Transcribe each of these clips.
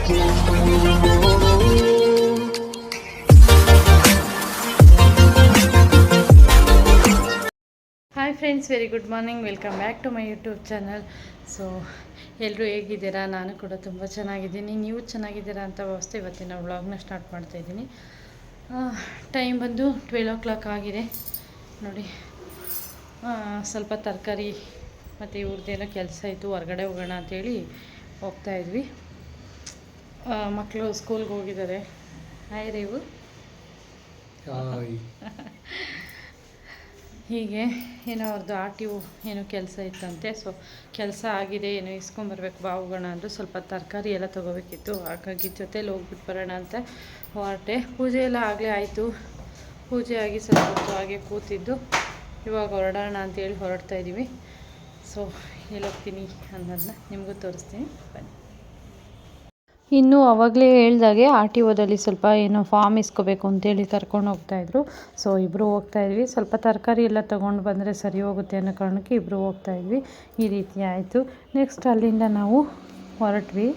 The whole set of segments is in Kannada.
Hi friends, very good morning. Welcome back to my YouTube channel. So ಎಲ್ಲರೂ ಹೇಗಿದ್ದೀರಾ? ನಾನು ಕೂಡ ತುಂಬ ಚೆನ್ನಾಗಿದ್ದೀನಿ. ನೀವು ಚೆನ್ನಾಗಿದ್ದೀರಾ ಅಂತ ಭಾವಿಸ್ತಾ ಇವತ್ತಿನ ವ್ಲಾಗ್ನ ಸ್ಟಾರ್ಟ್ ಮಾಡ್ತಾಯಿದ್ದೀನಿ. ಟೈಮ್ ಬಂದು 12 o'clock ಆಗಿದೆ ನೋಡಿ. ಸ್ವಲ್ಪ ತರಕಾರಿ ಮತ್ತು ಇವ್ರದ್ದೇನೋ ಕೆಲಸ ಇತ್ತು, ಹೊರಗಡೆ ಹೋಗೋಣ ಅಂಥೇಳಿ ಹೋಗ್ತಾಯಿದ್ವಿ. ಮಕ್ಕಳು ಸ್ಕೂಲ್ಗೆ ಹೋಗಿದ್ದಾರೆ. ಹಾಯ್ ರೇವು. ಹೀಗೆ ಏನೋ ಅವ್ರದ್ದು RTO ಏನೋ ಕೆಲಸ ಇತ್ತಂತೆ. ಸೊ ಕೆಲಸ ಆಗಿದೆ, ಏನೋ ಇಸ್ಕೊಂಬರ್ಬೇಕು, ಬಾ ಹೋಗೋಣ ಅಂದರು. ಸ್ವಲ್ಪ ತರಕಾರಿ ಎಲ್ಲ ತೊಗೋಬೇಕಿತ್ತು, ಹಾಗಾಗಿ ಜೊತೇಲಿ ಹೋಗ್ಬಿಟ್ಟು ಬರೋಣ ಅಂತ ಹೊರಟೆ. ಪೂಜೆ ಎಲ್ಲ ಆಗಲೇ ಆಯಿತು. ಪೂಜೆ ಆಗಿ ಸ್ವಲ್ಪ ಹೊತ್ತು ಹಾಗೆ ಕೂತಿದ್ದು, ಇವಾಗ ಹೊರಡೋಣ ಅಂತೇಳಿ ಹೊರಡ್ತಾ ಇದ್ದೀವಿ. ಸೊ ಎಲ್ಲೋಗ್ತೀನಿ ಅನ್ನೋದನ್ನ ನಿಮಗೂ ತೋರಿಸ್ತೀನಿ, ಬನ್ನಿ. ಇನ್ನು ಆವಾಗಲೇ ಹೇಳ್ದಾಗೆ RTOದಲ್ಲಿ ಸ್ವಲ್ಪ ಏನೋ ಫಾರ್ಮ್ ಇಸ್ಕೋಬೇಕು ಅಂತೇಳಿ ಕರ್ಕೊಂಡು ಹೋಗ್ತಾಯಿದ್ರು. ಸೊ ಇಬ್ಬರು ಹೋಗ್ತಾಯಿದ್ವಿ. ಸ್ವಲ್ಪ ತರಕಾರಿ ಎಲ್ಲ ತೊಗೊಂಡು ಬಂದರೆ ಸರಿ ಹೋಗುತ್ತೆ ಅನ್ನೋ ಕಾರಣಕ್ಕೆ ಇಬ್ಬರು ಹೋಗ್ತಾಯಿದ್ವಿ. ಈ ರೀತಿ ಆಯಿತು. ನೆಕ್ಸ್ಟ್ ಅಲ್ಲಿಂದ ನಾವು ಹೊರಟ್ವಿ.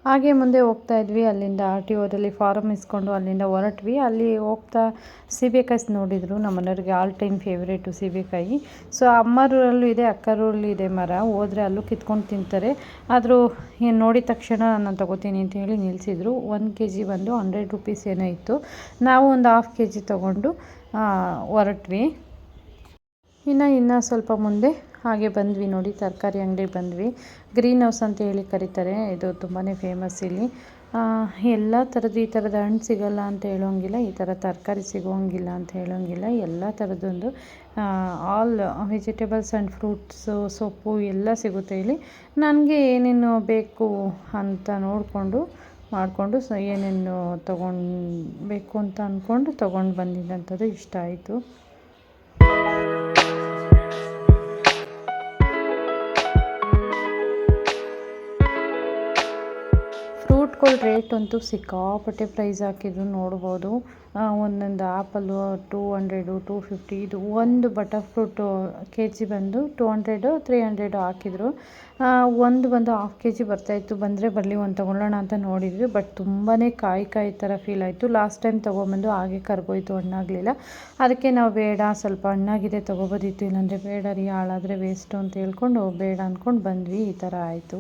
ಹಾಗೆ ಮುಂದೆ ಹೋಗ್ತಾ ಇದ್ವಿ. ಅಲ್ಲಿಂದ RTOದಲ್ಲಿ ಫಾರಮ್ ಇಸ್ಕೊಂಡು ಅಲ್ಲಿಂದ ಹೊರಟ್ವಿ. ಅಲ್ಲಿ ಹೋಗ್ತಾ ಸೀಬೆಕಾಯಿ ನೋಡಿದರು. ನಮ್ಮ ಮನೆಯವ್ರಿಗೆ ಆಲ್ ಟೈಮ್ ಫೇವ್ರೇಟು ಸೀಬೆಕಾಯಿ. ಸೊ ಅಮ್ಮರಲ್ಲೂ ಇದೆ, ಅಕ್ಕರಲ್ಲೂ ಇದೆ ಮರ. ಹೋದರೆ ಅಲ್ಲೂ ಕಿತ್ಕೊಂಡು ತಿಂತಾರೆ. ಆದರೂ ಏನು ನೋಡಿದ ತಕ್ಷಣ ನಾನು ತೊಗೋತೀನಿ ಅಂತ ಹೇಳಿ ನಿಲ್ಲಿಸಿದ್ರು. 1 kg ಬಂದು 100 rupees ಏನೋ ಇತ್ತು. ನಾವು ಒಂದು 1/2 kg ತೊಗೊಂಡು ಹೊರಟ್ವಿ. ಇನ್ನು ಸ್ವಲ್ಪ ಮುಂದೆ ಹಾಗೆ ಬಂದ್ವಿ ನೋಡಿ, ತರಕಾರಿ ಅಂಗಡಿಗೆ ಬಂದ್ವಿ. ಗ್ರೀನ್ ಹೌಸ್ ಅಂತ ಹೇಳಿ ಕರೀತಾರೆ. ಇದು ತುಂಬಾ ಫೇಮಸ್ ಇಲ್ಲಿ. ಎಲ್ಲ ಥರದ್ದು, ಈ ಥರದ ಹಣ್ಣು ಸಿಗೋಲ್ಲ ಅಂತ ಹೇಳೋಂಗಿಲ್ಲ, ಈ ಥರ ತರಕಾರಿ ಸಿಗೋಂಗಿಲ್ಲ ಅಂತ ಹೇಳೋಂಗಿಲ್ಲ. ಎಲ್ಲ ಥರದ್ದೊಂದು ಆಲ್ ವೆಜಿಟೇಬಲ್ಸ್ ಆ್ಯಂಡ್ ಫ್ರೂಟ್ಸು, ಸೊಪ್ಪು ಎಲ್ಲ ಸಿಗುತ್ತೆ ಇಲ್ಲಿ. ನನಗೆ ಏನೇನು ಬೇಕು ಅಂತ ನೋಡಿಕೊಂಡು ಮಾಡಿಕೊಂಡು ಏನೇನು ತೊಗೊಳ್ಬೇಕು ಅಂತ ಅಂದ್ಕೊಂಡು ತೊಗೊಂಡು ಬಂದಿದ್ದಂಥದ್ದು ಇಷ್ಟ ಆಯಿತು. ಫ್ರೂಟ್ಗಳ ರೇಟ್ ಅಂತೂ ಸಿಕ್ಕಾಪಟ್ಟೆ ಪ್ರೈಸ್ ಹಾಕಿದ್ರು ನೋಡ್ಬೋದು. ಒಂದೊಂದು ಆ್ಯಪಲ್ಲು 200, 250. ಇದು ಒಂದು ಬಟರ್ ಫ್ರೂಟು kg ಬಂದು 200, 300 ಹಾಕಿದ್ರು. ಒಂದು ಬಂದು 1/2 kg ಬರ್ತಾಯಿತ್ತು. ಬಂದರೆ ಬರಲಿ ಒಂದು ತೊಗೊಳ್ಳೋಣ ಅಂತ ನೋಡಿದ್ವಿ. ಬಟ್ ತುಂಬಾ ಕಾಯಿ ಥರ ಫೀಲ್ ಆಯಿತು. ಲಾಸ್ಟ್ ಟೈಮ್ ತೊಗೊಂಬಂದು ಹಾಗೆ ಕರ್ಗೋಯ್ತು, ಹಣ್ಣಾಗಲಿಲ್ಲ. ಅದಕ್ಕೆ ನಾವು ಬೇಡ, ಸ್ವಲ್ಪ ಹಣ್ಣಾಗಿದೆ ತೊಗೋಬೋದಿತ್ತು, ಇಲ್ಲಾಂದರೆ ಬೇಡ ರೀ, ಹಾಳಾದರೆ ವೇಸ್ಟು ಅಂತ ಹೇಳ್ಕೊಂಡು ಬೇಡ ಅಂದ್ಕೊಂಡು ಬಂದ್ವಿ. ಈ ಥರ ಆಯಿತು.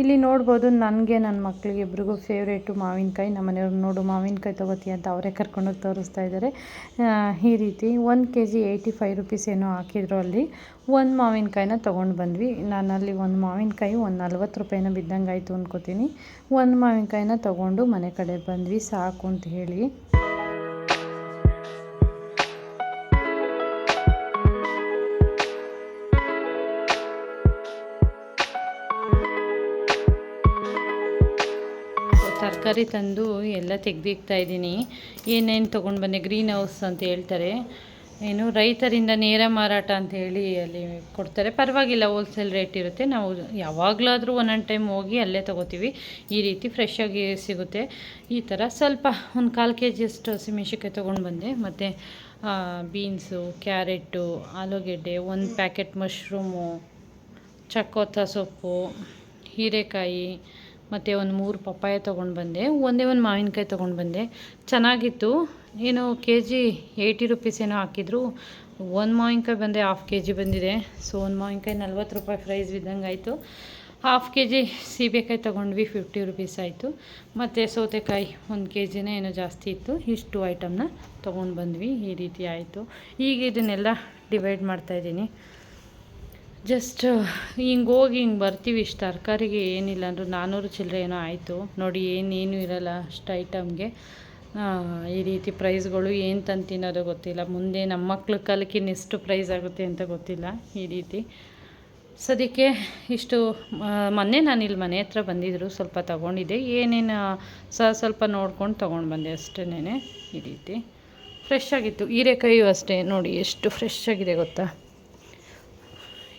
ಇಲ್ಲಿ ನೋಡ್ಬೋದು, ನನಗೆ ನನ್ನ ಮಕ್ಕಳಿಗೆ ಇಬ್ರಿಗೂ ಫೇವ್ರೇಟು ಮಾವಿನಕಾಯಿ. ನಮ್ಮ ಮನೆಯವ್ರು ನೋಡು ಮಾವಿನಕಾಯಿ ತೊಗೋತೀಯ ಅಂತ ಅವರೇ ಕರ್ಕೊಂಡೋಗಿ ತೋರಿಸ್ತಾ ಇದ್ದಾರೆ. ಈ ರೀತಿ 1 kg 85 rupees ಏನೋ ಹಾಕಿದ್ರು. ಅಲ್ಲಿ ಒಂದು ಮಾವಿನಕಾಯಿನ ತೊಗೊಂಡು ಬಂದ್ವಿ. ನಾನಲ್ಲಿ ಒಂದು ಮಾವಿನಕಾಯಿ ಒಂದು 40 ರೂಪಾಯಿನ ಬಿದ್ದಂಗೆ ಆಯಿತು ಅಂದ್ಕೋತೀನಿ. ಒಂದು ಮಾವಿನಕಾಯಿನ ತೊಗೊಂಡು ಮನೆ ಕಡೆ ಬಂದ್ವಿ, ಸಾಕು ಅಂತ ಹೇಳಿ. ತರಕಾರಿ ತಂದು ಎಲ್ಲ ತೆಗೆದಿಕ್ತಾ ಇದ್ದೀನಿ. ಏನೇನು ತೊಗೊಂಡು ಬಂದೆ, ಗ್ರೀನ್ ಹೌಸ್ ಅಂತ ಹೇಳ್ತಾರೆ, ಏನು ರೈತರಿಂದ ನೇರ ಮಾರಾಟ ಅಂತ ಹೇಳಿ ಅಲ್ಲಿ ಕೊಡ್ತಾರೆ. ಪರವಾಗಿಲ್ಲ, ಹೋಲ್ಸೇಲ್ ರೇಟ್ ಇರುತ್ತೆ. ನಾವು ಯಾವಾಗಲಾದರೂ ಒಂದೊಂದು ಟೈಮ್ ಹೋಗಿ ಅಲ್ಲೇ ತೊಗೋತೀವಿ. ಈ ರೀತಿ ಫ್ರೆಶ್ ಆಗಿ ಸಿಗುತ್ತೆ. ಈ ಥರ ಸ್ವಲ್ಪ ಒಂದು 1/4 kg ಅಷ್ಟು ಹಸಿಮೆಣ್ಸಿನ್ಕಾಯಿ ತೊಗೊಂಡು ಬಂದೆ. ಮತ್ತು ಬೀನ್ಸು, ಕ್ಯಾರೆಟು, ಆಲೂಗೆಡ್ಡೆ, 1 ಪ್ಯಾಕೆಟ್ ಮಶ್ರೂಮು, ಚಕ್ಕೋತ ಸೊಪ್ಪು, ಹೀರೆಕಾಯಿ, ಮತ್ತು ಒಂದು 3 ಪಪ್ಪಾಯ ತೊಗೊಂಡು ಬಂದೆ. ಒಂದೇ ಒಂದು ಮಾವಿನಕಾಯಿ ತೊಗೊಂಡು ಬಂದೆ. ಚೆನ್ನಾಗಿತ್ತು. ಏನೋ kg 80 ರೂಪೀಸ್ ಏನೋ ಹಾಕಿದ್ರು. ಒಂದು ಮಾವಿನಕಾಯಿ ಬಂದರೆ ಹಾಫ್ ಕೆ ಜಿ ಬಂದಿದೆ. ಸೊ ಒಂದು ಮಾವಿನಕಾಯಿ 40 ರೂಪಾಯಿ ಪ್ರೈಸ್ ಬಿದ್ದಂಗೆ ಆಯಿತು. ಹಾಫ್ ಕೆ ಜಿ ಸೀಬೆಕಾಯಿ ತೊಗೊಂಡ್ವಿ, 50 ರುಪೀಸ್ ಆಯಿತು. ಮತ್ತು ಸೌತೆಕಾಯಿ 1 ಕೆ ಜಿನೇ ಏನೋ ಜಾಸ್ತಿ ಇತ್ತು. ಇಷ್ಟು ಐಟಮ್ನ ತೊಗೊಂಡು ಬಂದ್ವಿ. ಈ ರೀತಿ ಆಯಿತು. ಈಗ ಇದನ್ನೆಲ್ಲ ಡಿವೈಡ್ ಮಾಡ್ತಾಯಿದ್ದೀನಿ. ಜಸ್ಟ್ ಹಿಂಗೆ ಹೋಗಿ ಹಿಂಗೆ ಬರ್ತೀವಿ. ಇಷ್ಟು ತರಕಾರಿಗೆ ಏನಿಲ್ಲ ಅಂದರೂ 400 ಚಿಲ್ಲರೆ ಏನೋ ಆಯಿತು ನೋಡಿ. ಏನೇನು ಇರಲ್ಲ ಅಷ್ಟು ಐಟಮ್ಗೆ ಈ ರೀತಿ ಪ್ರೈಸ್ಗಳು. ಏನು ತಂದು ತಿನ್ನೋದು ಗೊತ್ತಿಲ್ಲ. ಮುಂದೆ ನಮ್ಮ ಮಕ್ಳ ಕಾಲಕ್ಕೆ ಇನ್ನೆಷ್ಟು ಪ್ರೈಸ್ ಆಗುತ್ತೆ ಅಂತ ಗೊತ್ತಿಲ್ಲ. ಈ ರೀತಿ ಸದ್ಯಕ್ಕೆ ಇಷ್ಟು. ಮೊನ್ನೆ ನಾನು ಇಲ್ಲಿ ಮನೆ ಹತ್ರ ಬಂದಿದ್ದರು, ಸ್ವಲ್ಪ ತೊಗೊಂಡಿದ್ದೆ. ಏನೇನು ಸ್ವಲ್ಪ ನೋಡ್ಕೊಂಡು ತೊಗೊಂಡು ಬಂದೆ ಅಷ್ಟೇನೆ. ಈ ರೀತಿ ಫ್ರೆಶ್ ಆಗಿತ್ತು. ಹೀರೆಕಾಯಿಯು ಅಷ್ಟೇ ನೋಡಿ ಎಷ್ಟು ಫ್ರೆಶ್ ಆಗಿದೆ ಗೊತ್ತಾ.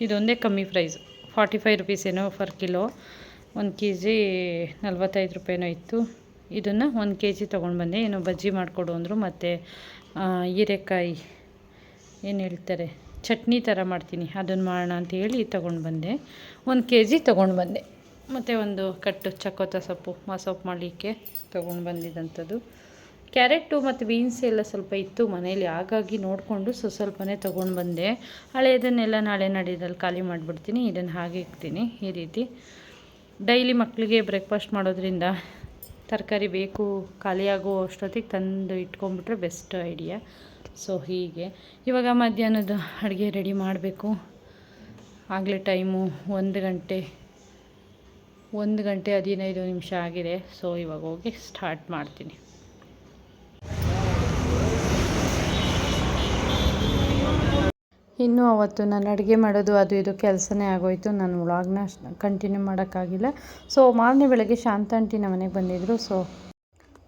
ಇದೊಂದೇ ಕಮ್ಮಿ ಪ್ರೈಸ್, 45 ರುಪೀಸ್ ಏನೋ ಫರ್ ಕಿಲೋ. 1 ಕೆ ಜಿ 45 ರೂಪಾಯಿನೋ ಇತ್ತು. ಇದನ್ನು 1 ಕೆ ಜಿ ತೊಗೊಂಡು ಬಂದೆ. ಏನೋ ಬಜ್ಜಿ ಮಾಡಿಕೊಡು ಅಂದರು. ಮತ್ತು ಹೀರೆಕಾಯಿ ಏನು ಹೇಳ್ತಾರೆ, ಚಟ್ನಿ ಥರ ಮಾಡ್ತೀನಿ, ಅದನ್ನು ಮಾಡೋಣ ಅಂತ ಹೇಳಿ ತೊಗೊಂಡು ಬಂದೆ. 1 ಕೆ ಜಿ ತೊಗೊಂಡು ಬಂದೆ. ಮತ್ತು ಒಂದು ಕಟ್ಟು ಚಕ್ಕೋತ ಸೊಪ್ಪು ಸೊಪ್ಪು ಮಾಡಲಿಕ್ಕೆ ತೊಗೊಂಡು ಬಂದಿದ್ದಂಥದ್ದು. ಕ್ಯಾರೆಟು ಮತ್ತು ಬೀನ್ಸ್ ಎಲ್ಲ ಸ್ವಲ್ಪ ಇತ್ತು ಮನೇಲಿ, ಹಾಗಾಗಿ ನೋಡಿಕೊಂಡು ಸ್ವಲ್ಪನೇ ತೊಗೊಂಡು ಬಂದೆ. ಹಳೆಯದನ್ನೆಲ್ಲ ನಾಳೆ ನಾಡಿದ್ರಲ್ಲಿ ಖಾಲಿ ಮಾಡಿಬಿಡ್ತೀನಿ. ಇದನ್ನು ಹಾಗೆ ಇಕ್ತೀನಿ. ಈ ರೀತಿ ಡೈಲಿ ಮಕ್ಕಳಿಗೆ ಬ್ರೇಕ್ಫಾಸ್ಟ್ ಮಾಡೋದ್ರಿಂದ ತರಕಾರಿ ಬೇಕು, ಖಾಲಿಯಾಗೋ ಅಷ್ಟೊತ್ತಿಗೆ ತಂದು ಇಟ್ಕೊಂಡ್ಬಿಟ್ರೆ ಬೆಸ್ಟ್ ಐಡಿಯಾ. ಸೊ ಹೀಗೆ ಇವಾಗ ಮಧ್ಯಾಹ್ನದ ಅಡುಗೆ ರೆಡಿ ಮಾಡಬೇಕು. ಆಗಲೇ ಟೈಮು 1 ಗಂಟೆ 15 ನಿಮಿಷ ಆಗಿದೆ. ಸೊ ಇವಾಗ ಹೋಗಿ ಸ್ಟಾರ್ಟ್ ಮಾಡ್ತೀನಿ. ಇನ್ನೂ ಅವತ್ತು ನಾನು ಅಡುಗೆ ಮಾಡೋದು ಅದು ಇದು ಕೆಲಸನೇ ಆಗೋಯಿತು. ನಾನು ವ್ಲಾಗ್ನ ಕಂಟಿನ್ಯೂ ಮಾಡೋಕ್ಕಾಗಿಲ್ಲ. ಸೊ ಮಾರನೇ ಬೆಳಗ್ಗೆ ಶಾಂತ ಆಂಟಿ ನಮ್ಮ ಮನೆಗೆ ಬಂದಿದ್ದರು. ಸೊ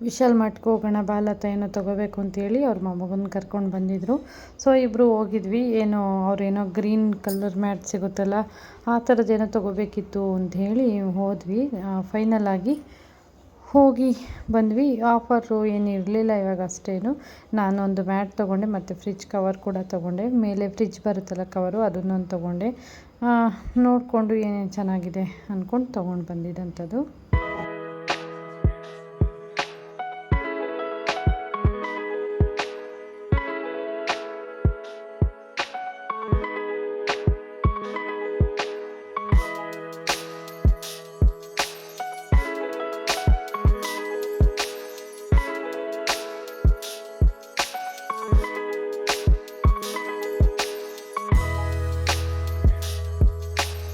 ವಿಶಾಲ್ ಮಠಕ್ಕೆ ಹೋಗೋಣ ಬಾಲತ ಏನೋ ತೊಗೋಬೇಕು ಅಂತೇಳಿ ಅವ್ರ ಮೊಮ್ಮಗನ ಕರ್ಕೊಂಡು ಬಂದಿದ್ದರು. ಸೊ ಇಬ್ಬರು ಹೋಗಿದ್ವಿ. ಏನೋ ಅವ್ರೇನೋ ಗ್ರೀನ್ ಕಲರ್ ಮ್ಯಾಟ್ ಸಿಗುತ್ತಲ್ಲ ಆ ಥರದ್ದೇನೋ ತೊಗೋಬೇಕಿತ್ತು ಅಂಥೇಳಿ ಹೋದ್ವಿ. ಫೈನಲ್ ಆಗಿ ಹೋಗಿ ಬಂದ್ವಿ. ಆಫರು ಏನು ಇರಲಿಲ್ಲ ಇವಾಗ ಅಷ್ಟೇನು. ನಾನೊಂದು ಮ್ಯಾಟ್ ತೊಗೊಂಡೆ ಮತ್ತು ಫ್ರಿಜ್ ಕವರ್ ಕೂಡ ತೊಗೊಂಡೆ. ಮೇಲೆ ಫ್ರಿಜ್ ಬರುತ್ತಲ್ಲ ಕವರು, ಅದನ್ನೊಂದು ತೊಗೊಂಡೆ. ನೋಡಿಕೊಂಡು ಏನೇನು ಚೆನ್ನಾಗಿದೆ ಅಂದ್ಕೊಂಡು ತೊಗೊಂಡು ಬಂದಿದ್ದಂಥದ್ದು.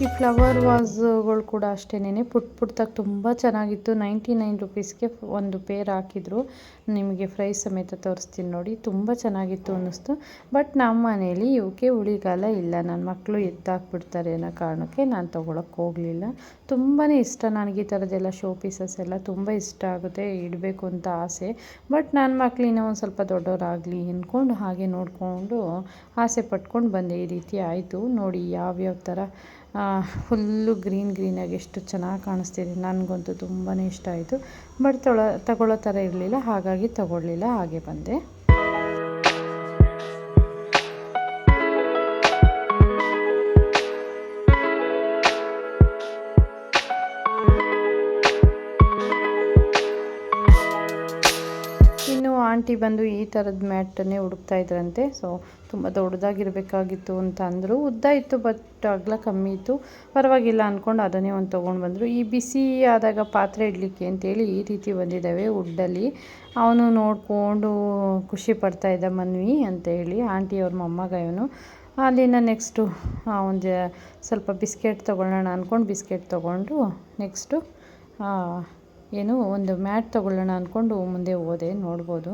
ಈ ಫ್ಲವರ್ ವಾಸ್ಗಳು ಕೂಡ ಅಷ್ಟೇನೆ ಪುಟ್ಟದಾಗಿ ತುಂಬ ಚೆನ್ನಾಗಿತ್ತು. 99 ರುಪೀಸ್ಗೆ ಒಂದು ಪೇರ್ ಹಾಕಿದ್ರು. ನಿಮಗೆ ಪ್ರೈಸ್ ಸಮೇತ ತೋರಿಸ್ತೀನಿ ನೋಡಿ. ತುಂಬ ಚೆನ್ನಾಗಿತ್ತು ಅನ್ನಿಸ್ತು. ಬಟ್ ನಮ್ಮ ಮನೇಲಿ ಇವಕ್ಕೆ ಉಳಿಗಾಲ ಇಲ್ಲ. ನನ್ನ ಮಕ್ಕಳು ಎತ್ತಾಕ್ಬಿಡ್ತಾರೆ ಅನ್ನೋ ಕಾರಣಕ್ಕೆ ನಾನು ತೊಗೊಳಕ್ಕೆ ಹೋಗಲಿಲ್ಲ. ತುಂಬಾ ಇಷ್ಟ ನನಗೆ ಈ ಥರದ್ದೆಲ್ಲ ಶೋ ಪೀಸಸ್ ಎಲ್ಲ ತುಂಬ ಇಷ್ಟ ಆಗುತ್ತೆ, ಇಡಬೇಕು ಅಂತ ಆಸೆ. ಬಟ್ ನನ್ನ ಮಕ್ಳು ಇನ್ನೂ ಒಂದು ಸ್ವಲ್ಪ ದೊಡ್ಡವರಾಗಲಿ ಅಂದ್ಕೊಂಡು ಹಾಗೆ ನೋಡಿಕೊಂಡು ಆಸೆ ಪಟ್ಕೊಂಡು ಬಂದೆ. ಈ ರೀತಿ ಆಯಿತು ನೋಡಿ. ಯಾವ್ಯಾವ ಥರ ಫುಲ್ಲು ಗ್ರೀನಾಗಿ ಎಷ್ಟು ಚೆನ್ನಾಗಿ ಕಾಣಿಸ್ತಿದೆ. ನನಗಂತೂ ತುಂಬಾ ಇಷ್ಟ ಆಯಿತು. ಬಟ್ ತಗೊಳ್ಳೋ ಥರ ಇರಲಿಲ್ಲ, ಹಾಗಾಗಿ ತಗೊಳ್ಳಿಲ್ಲ, ಹಾಗೆ ಬಂದೆ. ಇನ್ನು ಆಂಟಿ ಬಂದು ಈ ಥರದ ಮ್ಯಾಟನ್ನೇ ಹುಡುಕ್ತಾ ಇದ್ರಂತೆ. ಸೊ ತುಂಬ ದೊಡ್ಡದಾಗಿರಬೇಕಾಗಿತ್ತು ಅಂತ ಅಂದರು. ಉದ್ದ ಇತ್ತು ಬಟ್ ಅಗಲ ಕಮ್ಮಿ ಇತ್ತು. ಪರವಾಗಿಲ್ಲ ಅಂದ್ಕೊಂಡು ಅದನ್ನೇ ಒಂದು ತೊಗೊಂಡು ಬಂದರು. ಈ ಬಿಸಿ ಆದಾಗ ಪಾತ್ರೆ ಇಡಲಿಕ್ಕೆ ಅಂತೇಳಿ ಈ ರೀತಿ ಬಂದಿದ್ದಾವೆ ವುಡ್ಡಲ್ಲಿ. ಅವನು ನೋಡಿಕೊಂಡು ಖುಷಿ ಪಡ್ತಾಯಿದ್ದ ಮನ್ವಿ ಅಂತೇಳಿ. ಆಂಟಿ ಅವ್ರ ಮೊಮ್ಮಗ ಇವನು. ಅಲ್ಲಿಂದ ನೆಕ್ಸ್ಟು ಒಂದು ಸ್ವಲ್ಪ ಬಿಸ್ಕೆಟ್ ತೊಗೊಳ್ಳೋಣ ಅಂದ್ಕೊಂಡು ಬಿಸ್ಕೆಟ್ ತೊಗೊಂಡು ನೆಕ್ಸ್ಟು ಏನು ಒಂದು ಮ್ಯಾಟ್ ತೊಗೊಳ್ಳೋಣ ಅಂದ್ಕೊಂಡು ಮುಂದೆ ಹೋದೆ. ನೋಡ್ಬೋದು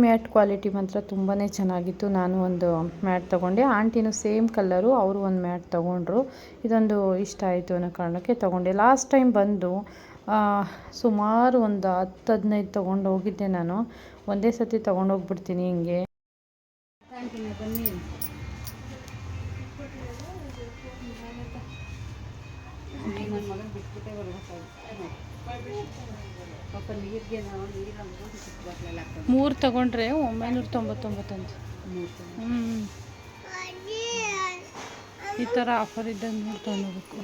ಮ್ಯಾಟ್ ಕ್ವಾಲಿಟಿ ಮಾತ್ರ ತುಂಬಾ ಚೆನ್ನಾಗಿತ್ತು. ನಾನು ಒಂದು ಮ್ಯಾಟ್ ತೊಗೊಂಡೆ. ಆಂಟಿನೂ ಸೇಮ್ ಕಲರು, ಅವರು ಒಂದು ಮ್ಯಾಟ್ ತೊಗೊಂಡ್ರು. ಇದೊಂದು ಇಷ್ಟ ಆಯಿತು ಅನ್ನೋ ಕಾರಣಕ್ಕೆ ತೊಗೊಂಡೆ. ಲಾಸ್ಟ್ ಟೈಮ್ ಬಂದು ಸುಮಾರು ಒಂದು 10-15 ತೊಗೊಂಡು ಹೋಗಿದ್ದೆ ನಾನು. ಒಂದೇ ಸತಿ ತೊಗೊಂಡೋಗ್ಬಿಡ್ತೀನಿ ಹಿಂಗೆ. ಮೂರು ತಗೊಂಡ್ರೆ 999 ಅಂತ. ಈ ಥರ ಆಫರ್ ಇದ್ದಾಗ ನೋಡಿ ತೊಗೊಳ್ಬೇಕು.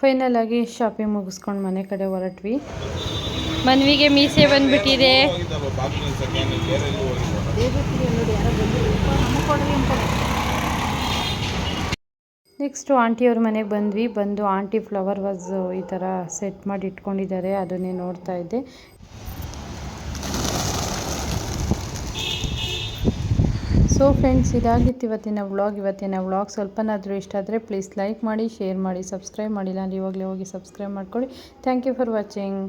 ಫೈನಲ್ ಆಗಿ ಶಾಪಿಂಗ್ ಮುಗಿಸ್ಕೊಂಡು ಮನೆ ಕಡೆ ಹೊರಟ್ವಿ. ಮನ್ವಿಗೆ ಮೀಸೆ ಬಂದ್ಬಿಟ್ಟಿದೆ. ನೆಕ್ಸ್ಟು ಆಂಟಿಯವ್ರ ಮನೆಗೆ ಬಂದು ಆಂಟಿ ಫ್ಲವರ್ ವಾಸ್ ಈ ಥರ ಸೆಟ್ ಮಾಡಿ ಇಟ್ಕೊಂಡಿದ್ದಾರೆ, ಅದನ್ನೇ ನೋಡ್ತಾ ಇದ್ದೆ. ಸೊ ಫ್ರೆಂಡ್ಸ್, ಇದಾಗಿತ್ತು ಇವತ್ತಿನ ವ್ಲಾಗ್. ಸ್ವಲ್ಪನಾದರೂ ಇಷ್ಟ ಆದರೆ ಪ್ಲೀಸ್ ಲೈಕ್ ಮಾಡಿ, ಶೇರ್ ಮಾಡಿ, ಸಬ್ಸ್ಕ್ರೈಬ್ ಮಾಡಿಲ್ಲ ಅಂದರೆ ಇವಾಗಲೇ ಹೋಗಿ ಸಬ್ಸ್ಕ್ರೈಬ್ ಮಾಡ್ಕೊಳ್ಳಿ. Thank you for watching.